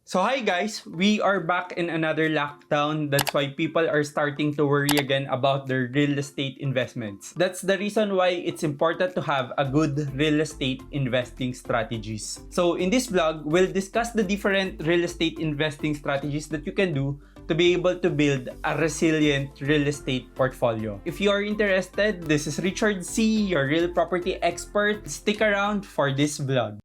So hi guys, we are back in another lockdown. That's why people are starting to worry again about their real estate investments. That's the reason why it's important to have a good real estate investing strategies. So in this vlog, we'll discuss the different real estate investing strategies that you can do to be able to build a resilient real estate portfolio. If you are interested, this is Richard C., your real property expert. Stick around for this vlog.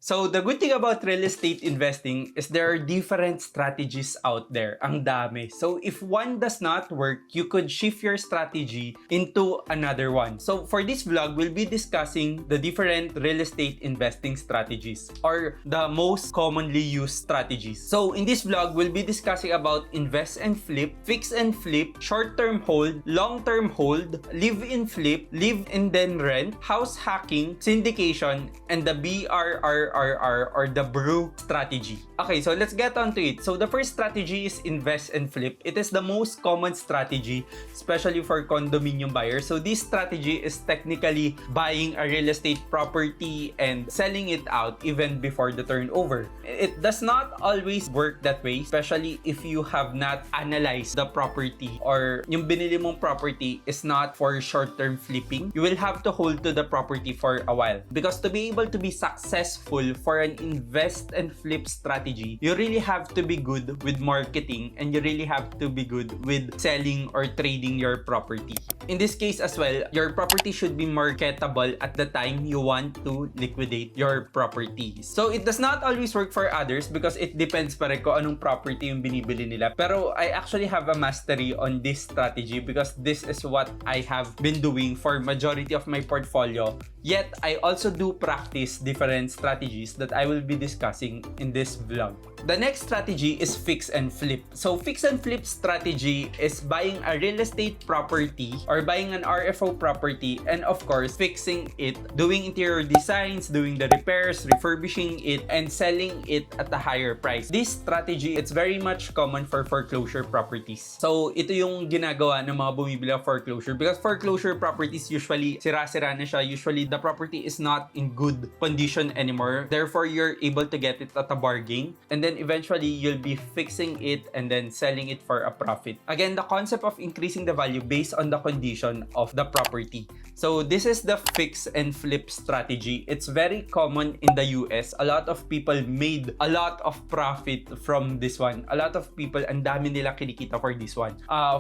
So, the good thing about real estate investing is there are different strategies out there. Ang dami. So, if one does not work, you could shift your strategy into another one. So, for this vlog, we'll be discussing the different real estate investing strategies or the most commonly used strategies. So, in this vlog, we'll be discussing about invest and flip, fix and flip, short-term hold, long-term hold, live-in flip, live and then rent, house hacking, syndication, and the BRRRR or the BRRRR strategy. Okay, so let's get on to it. So the first strategy is invest and flip. It is the most common strategy, especially for condominium buyers. So this strategy is technically buying a real estate property and selling it out even before the turnover. It does not always work that way, especially if you have not analyzed the property or yung binili mong property is not for short-term flipping. You will have to hold to the property for a while. Because to be able to be successful for an invest and flip strategy, you really have to be good with marketing and you really have to be good with selling or trading your property. In this case as well, your property should be marketable at the time you want to liquidate your property. So it does not always work for others because it depends pa rin kung anong property yung binibili nila. Pero I actually have a mastery on this strategy because this is what I have been doing for majority of my portfolio. Yet, I also do practice different strategies that I will be discussing in this vlog. The next strategy is fix and flip. So, fix and flip strategy is buying a real estate property or buying an RFO property and of course, fixing it, doing interior designs, doing the repairs, refurbishing it, and selling it at a higher price. This strategy, it's very much common for foreclosure properties. So, ito yung ginagawa ng mga bumibili ng foreclosure because foreclosure properties usually sira-sira na siya. Usually, the property is not in good condition anymore. Therefore, you're able to get it at a bargain. And then eventually, you'll be fixing it and then selling it for a profit. Again, the concept of increasing the value based on the condition of the property. So, this is the fix and flip strategy. It's very common in the US. A lot of people made a lot of profit from this one. A lot of people, ang dami nila kinikita for this one.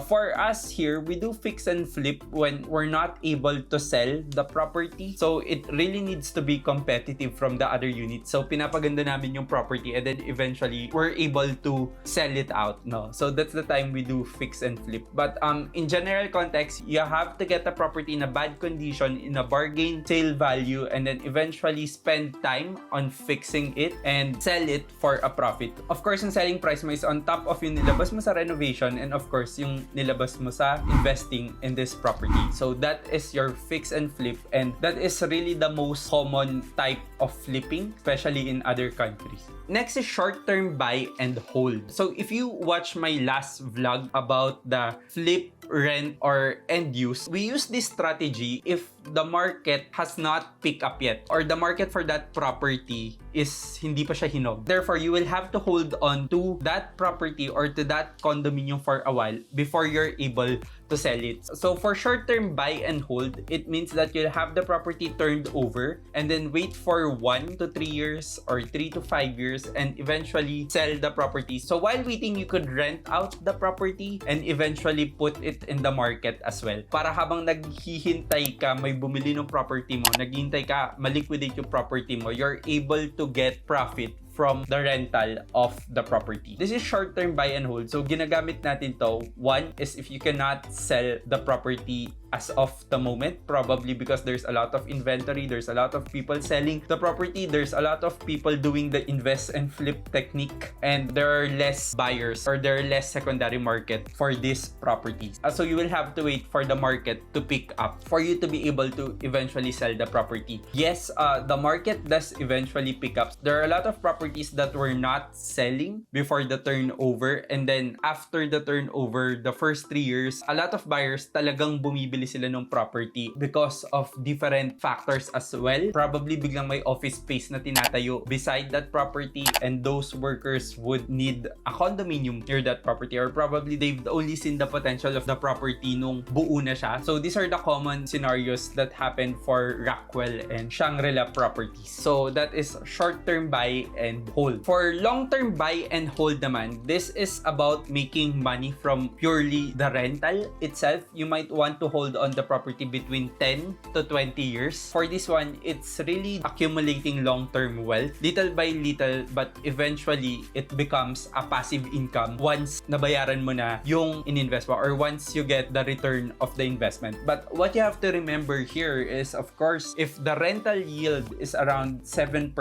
For us here, we do fix and flip when we're not able to sell the property. So, it really needs to be competitive from the other units. So, pinapaganda namin yung property and then eventually, we're able to sell it out. No? So, that's the time we do fix and flip. But in general context, you have to get the property in a bad condition, in a bargain sale value, and then eventually spend time on fixing it and sell it for a profit. Of course, yung selling price mo is on top of yung nilabas mo sa renovation and of course, yung nilabas mo sa investing in this property. So, that is your fix and flip and that is really the most common type of flipping, especially in other countries. Next is short-term buy and hold. So if you watch my last vlog about the flip, rent, or end use, we use this strategy if the market has not picked up yet or the market for that property is hindi pa siya hinog. Therefore, you will have to hold on to that property or to that condominium for a while before you're able to sell it. So for short-term buy and hold, it means that you'll have the property turned over and then wait for 1 to 3 years or 3 to 5 years and eventually sell the property. So while waiting, you could rent out the property and eventually put it in the market as well. Para habang naghihintay ka, may bumili ng property mo, naghihintay ka, maliquidate yung property mo, you're able to get profit from the rental of the property. This is short-term buy and hold. So, ginagamit natin to. One is if you cannot sell the property as of the moment, probably because there's a lot of inventory, there's a lot of people selling the property, there's a lot of people doing the invest and flip technique, and there are less buyers or there are less secondary market for these properties. So you will have to wait for the market to pick up for you to be able to eventually sell the property. Yes, the market does eventually pick up. There are a lot of properties that were not selling before the turnover, and then after the turnover, the first 3 years, a lot of buyers talagang bumibili sila ng property because of different factors as well. Probably biglang may office space na tinatayo beside that property, and those workers would need a condominium near that property, or probably they've only seen the potential of the property nung buo na siya. So these are the common scenarios that happen for Rockwell and Shangri-La properties. So that is short-term buy and hold. For long-term buy and hold naman, this is about making money from purely the rental itself. You might want to hold on the property between 10 to 20 years. For this one, it's really accumulating long-term wealth, little by little, but eventually it becomes a passive income once nabayaran mo na yung ininvest mo, or once you get the return of the investment. But what you have to remember here is, of course, if the rental yield is around 7%,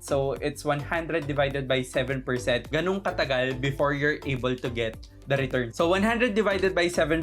so it's 100 divided by 7%, ganun katagal before you're able to get the return. So 100 divided by 7%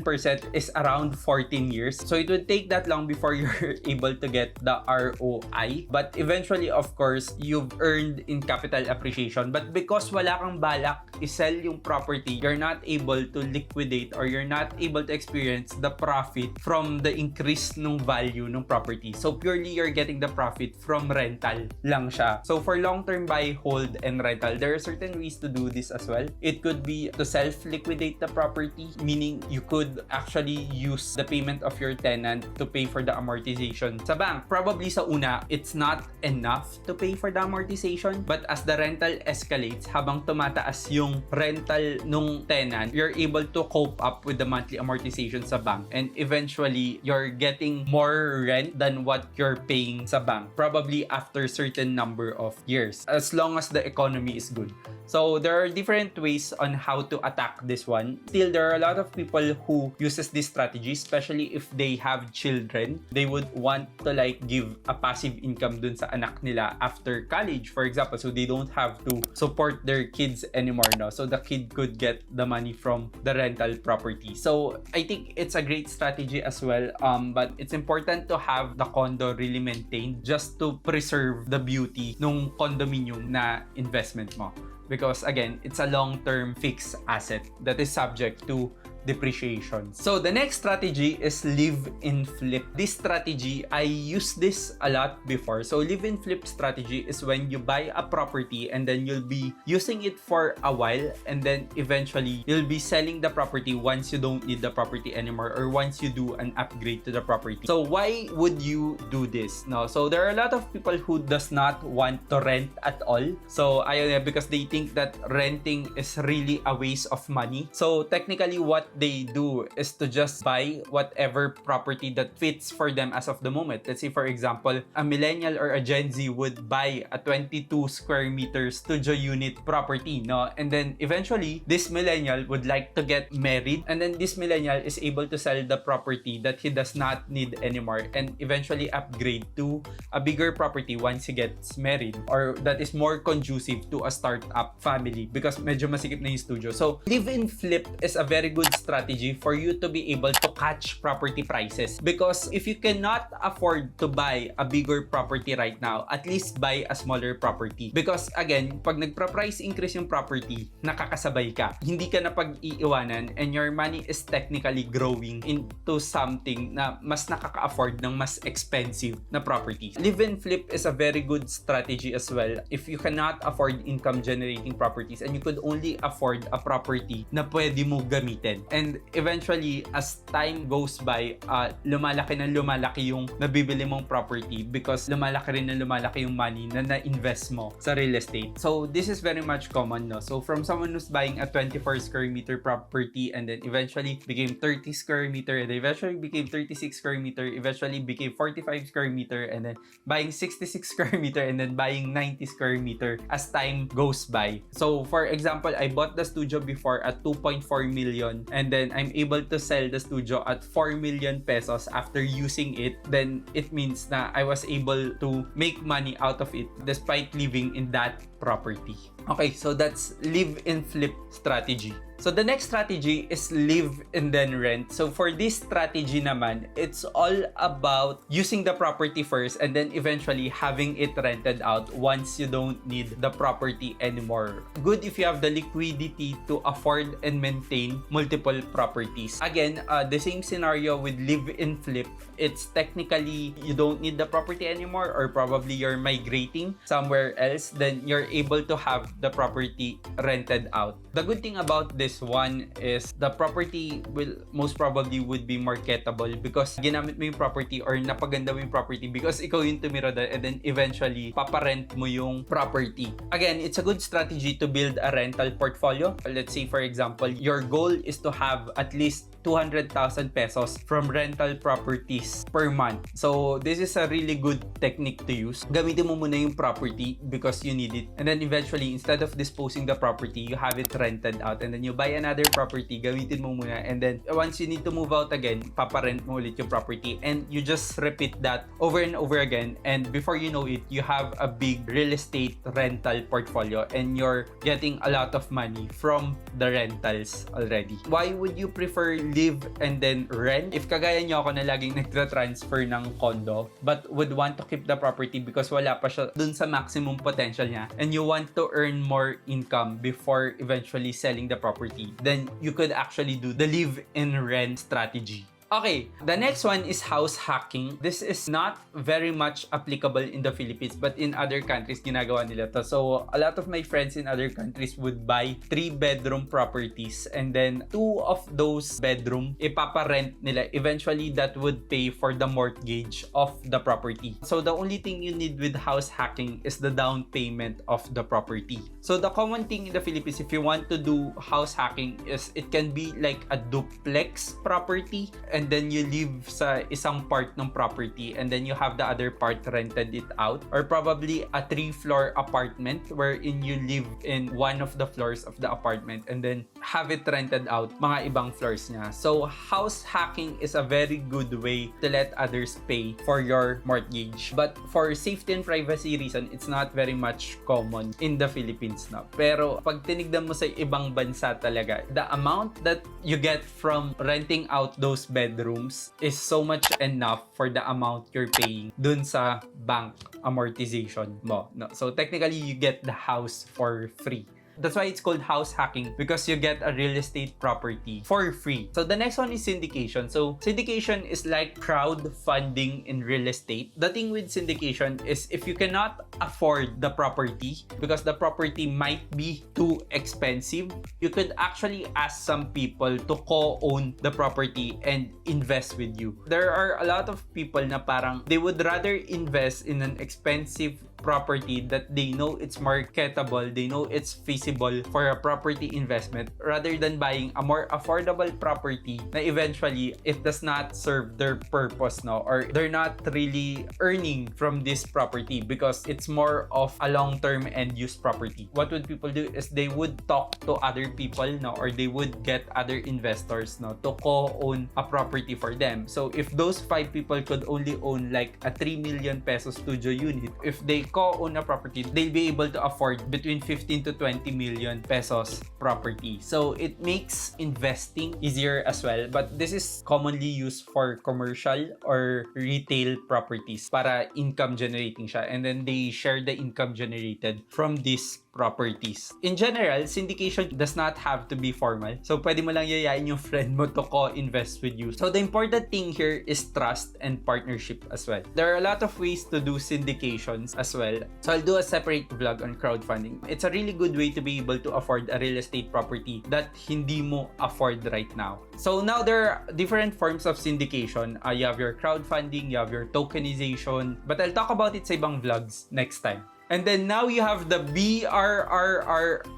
is around 14 years. So it would take that long before you're able to get the ROI. But eventually, of course, you've earned in capital appreciation. But because wala kang balak i-sell yung property, you're not able to liquidate, or you're not able to experience the profit from the increase ng value ng property. So purely you're getting the profit from rental lang siya. So for long-term buy, hold, and rental, there are certain ways to do this as well. It could be to self-liquidate the property, meaning you could actually use the payment of your tenant to pay for the amortization sa bank. Probably sa una, it's not enough to pay for the amortization, but as the rental escalates, habang tumataas yung rental nung tenant, you're able to cope up with the monthly amortization sa bank, and eventually you're getting more rent than what you're paying sa bank, probably after certain number of years, as long as the economy is good. So there are different ways on how to attack this one. Still, there are a lot of people who uses this strategy, especially if they have children. They would want to like give a passive income dun sa anak nila after college, for example, so they don't have to support their kids anymore, no? So the kid could get the money from the rental property. So I think it's a great strategy as well, but it's important to have the condo really maintained just to preserve the beauty nung condominium na investment mo. Because again, it's a long-term fixed asset that is subject to depreciation. So the next strategy is live in flip. This strategy, I used this a lot before. So live in flip strategy is when you buy a property and then you'll be using it for a while, and then eventually you'll be selling the property once you don't need the property anymore, or once you do an upgrade to the property. So why would you do this? No, so there are a lot of people who does not want to rent at all. So ayun, because they think that renting is really a waste of money. So technically what they do is to just buy whatever property that fits for them as of the moment. Let's say, for example, a millennial or a Gen Z would buy a 22 square meter studio unit property, no? And then eventually, this millennial would like to get married, and then this millennial is able to sell the property that he does not need anymore and eventually upgrade to a bigger property once he gets married, or that is more conducive to a startup family because medyo masikip na yung studio. So, live in flip is a very good strategy for you to be able to catch property prices, because if you cannot afford to buy a bigger property right now, at least buy a smaller property, because again, pag nagpa-price increase yung property, nakakasabay ka, hindi ka na pag-iiwanan, and your money is technically growing into something na mas nakaka-afford ng mas expensive na property. Live and flip is a very good strategy as well if you cannot afford income generating properties and you could only afford a property na pwede mo gamitin. And eventually, as time goes by, lumalaki yung nabibili mong property because lumalaki yung money na na-invest mo sa real estate. So this is very much common, no? So from someone who's buying a 24 square meter property and then eventually became 30 square meter, and eventually became 36 square meter, eventually became 45 square meter, and then buying 66 square meter, and then buying 90 square meter as time goes by. So for example, I bought the studio before at 2.4 million, and and then I'm able to sell the studio at 4 million pesos after using it, then it means na I was able to make money out of it despite living in that property. Okay, so that's live and flip strategy. So the next strategy is live and then rent. So for this strategy naman, it's all about using the property first and then eventually having it rented out once you don't need the property anymore. Good if you have the liquidity to afford and maintain multiple properties. Again, the same scenario with live and flip. It's technically you don't need the property anymore, or probably you're migrating somewhere else, then you're able to have the property rented out. The good thing about this one is the property will most probably would be marketable because ginamit mo yung property or napaganda mo yung property because ikaw yung tumira doon, and then eventually paparent mo yung property. Again, it's a good strategy to build a rental portfolio. Let's say for example, your goal is to have at least 200,000 pesos from rental properties per month. So this is a really good technique to use. Gamitin mo muna yung property because you need it, and then eventually instead of disposing the property, you have it rented out, and then you buy another property, gamitin mo muna, and then once you need to move out again, paparent mo ulit yung property, and you just repeat that over and over again, and before you know it, you have a big real estate rental portfolio and you're getting a lot of money from the rentals already. Why would you prefer live and then rent? If kagaya nyo ako na laging nagtra-transfer ng condo but would want to keep the property because wala pa siya dun sa maximum potential niya, and you want to earn more income before eventually selling the property, then you could actually do the live and rent strategy. Okay, the next one is house hacking. This is not very much applicable in the Philippines, but in other countries, ginagawa nila to. So, a lot of my friends in other countries would buy 3-bedroom properties, and then 2 of those bedroom, ipaparent nila. Eventually, that would pay for the mortgage of the property. So, the only thing you need with house hacking is the down payment of the property. So, the common thing in the Philippines, if you want to do house hacking, is it can be like a duplex property, and then you live sa isang part ng property and then you have the other part rented it out, or probably a 3-floor apartment wherein you live in one of the floors of the apartment and then have it rented out mga ibang floors niya. So house hacking is a very good way to let others pay for your mortgage, but for safety and privacy reason, it's not very much common in the Philippines na. Pero pag tinignan mo sa ibang bansa talaga, the amount that you get from renting out those bedrooms is so much enough for the amount you're paying dun sa bank amortization mo. No? So technically, you get the house for free. That's why it's called house hacking, because you get a real estate property for free. So the next one is syndication. So syndication is like crowdfunding in real estate. The thing with syndication is if you cannot afford the property because the property might be too expensive, you could actually ask some people to co-own the property and invest with you. There are a lot of people na parang they would rather invest in an expensive property that they know it's marketable, they know it's feasible for a property investment, rather than buying a more affordable property na eventually it does not serve their purpose, no, or they're not really earning from this property because it's more of a long-term end-use property. What would people do is they would talk to other people, no, or they would get other investors, no, to co-own a property for them. So if those 5 people could only own like a 3 million peso studio unit, if they co-own a property, they'll be able to afford between 15 to 20 million pesos property. So it makes investing easier as well, but this is commonly used for commercial or retail properties para income generating siya, and then they share the income generated from these properties. In general, syndication does not have to be formal. So, pwede mo lang yayain yung friend mo to co-invest with you. So, the important thing here is trust and partnership as well. There are a lot of ways to do syndications as well. So, I'll do a separate vlog on crowdfunding. It's a really good way to be able to afford a real estate property that hindi mo afford right now. So, now there are different forms of syndication. You have your crowdfunding, you have your tokenization, but I'll talk about it sa ibang vlogs next time. And then now you have the BRRRR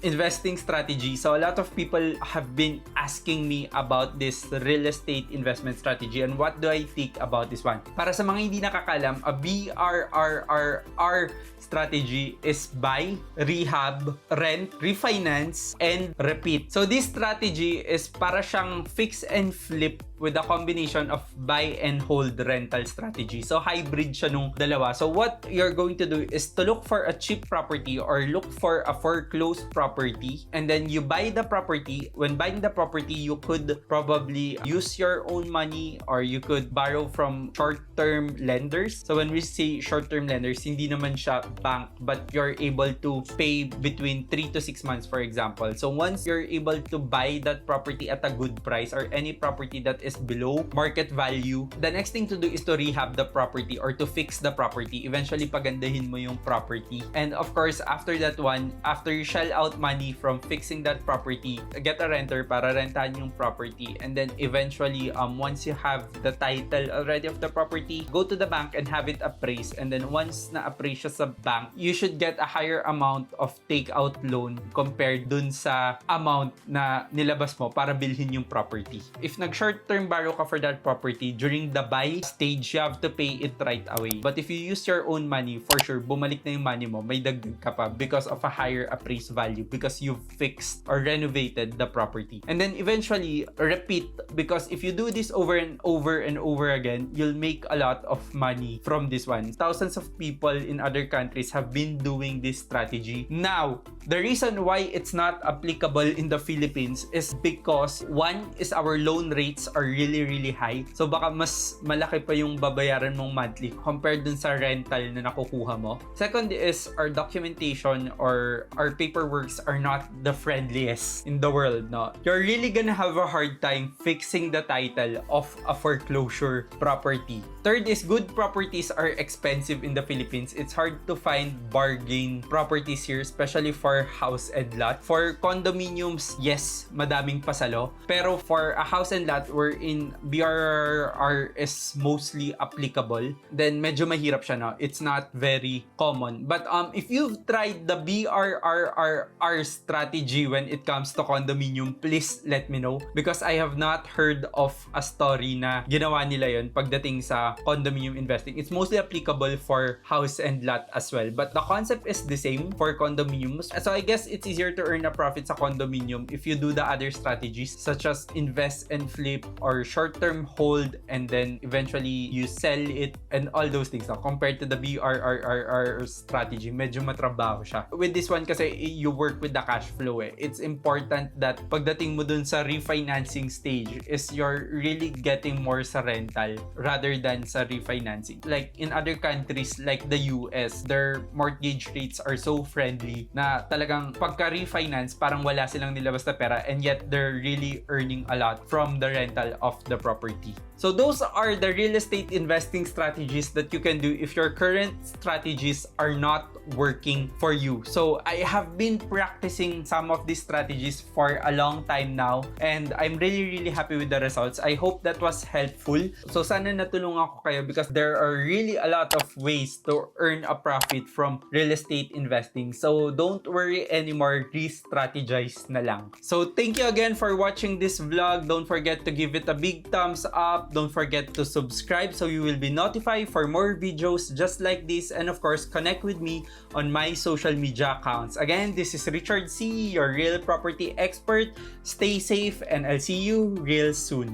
investing strategy. So a lot of people have been asking me about this real estate investment strategy and what do I think about this one. Para sa mga hindi nakakalam, a BRRRR strategy is buy, rehab, rent, refinance, and repeat. So this strategy is para siyang fix and flip with a combination of buy and hold rental strategy. So hybrid siya nung dalawa. So what you're going to do is to look for a cheap property or look for a foreclosed property, and then you buy the property. When buying the property, you could probably use your own money or you could borrow from short-term lenders. So when we say short-term lenders, hindi naman siya bank, but you're able to pay between 3 to 6 months, for example. So once you're able to buy that property at a good price or any property that is below market value, the next thing to do is to rehab the property or to fix the property. Eventually, pagandahin mo yung property. And of course, after that one, after you shell out money from fixing that property, get a renter para rentahan yung property. And then eventually, once you have the title already of the property, go to the bank and have it appraised. And then once na-appraise siya sa bank, you should get a higher amount of takeout loan compared dun sa amount na nilabas mo para bilhin yung property. If nag-short-term borrow ka for that property, during the buy stage, you have to pay it right away. But if you use your own money, for sure, bumalik na yung money mo, may dagdag ka pa because of a higher appraised value because you've fixed or renovated the property. And then eventually, repeat, because if you do this over and over and over again, you'll make a lot of money from this one. Thousands of people in other countries have been doing this strategy. Now, the reason why it's not applicable in the Philippines is because one is our loan rates are really high. So baka mas malaki pa yung babayaran mong monthly compared dun sa rental na nakukuha mo. Second is our documentation or our paperworks are not the friendliest in the world, no? You're really gonna have a hard time fixing the title of a foreclosure property. Third is good properties are expensive in the Philippines. It's hard to find bargain properties here, especially for house and lot. For condominiums, yes, madaming pasalo. Pero for a house and lot wherein BRRR is mostly applicable, then medyo mahirap siya, no? It's not very common. But if you've tried the BRRRR strategy when it comes to condominium, please let me know because I have not heard of a story na ginawa nila yon pagdating sa condominium investing. It's mostly applicable for house and lot as well. But the concept is the same for condominiums. So I guess it's easier to earn a profit sa condominium if you do the other strategies such as invest and flip or short-term hold and then eventually you sell it and all those things. Now, compared to the BRRRR strategy, medyo matrabaho siya. With this one kasi you work with the cash flow eh. It's important that pagdating mo dun sa refinancing stage is you're really getting more sa rental rather than sa refinancing. Like in other countries like the US, their mortgage rates are so friendly na talagang pagka-refinance parang wala silang nilabas na pera and yet they're really earning a lot from the rental of the property. So those are the real estate investing strategies that you can do if your current strategies are not working for you. So I have been practicing some of these strategies for a long time now and I'm really happy with the results. I hope that was helpful. So sana natulungan ko kayo because there are really a lot of ways to earn a profit from real estate investing. So don't worry anymore, re-strategize na lang. So thank you again for watching this vlog. Don't forget to give it a big thumbs up. Don't forget to subscribe so you will be notified for more videos just like this, and of course connect with me on my social media accounts. Again, this is Richard C, your real property expert. Stay safe and I'll see you real soon.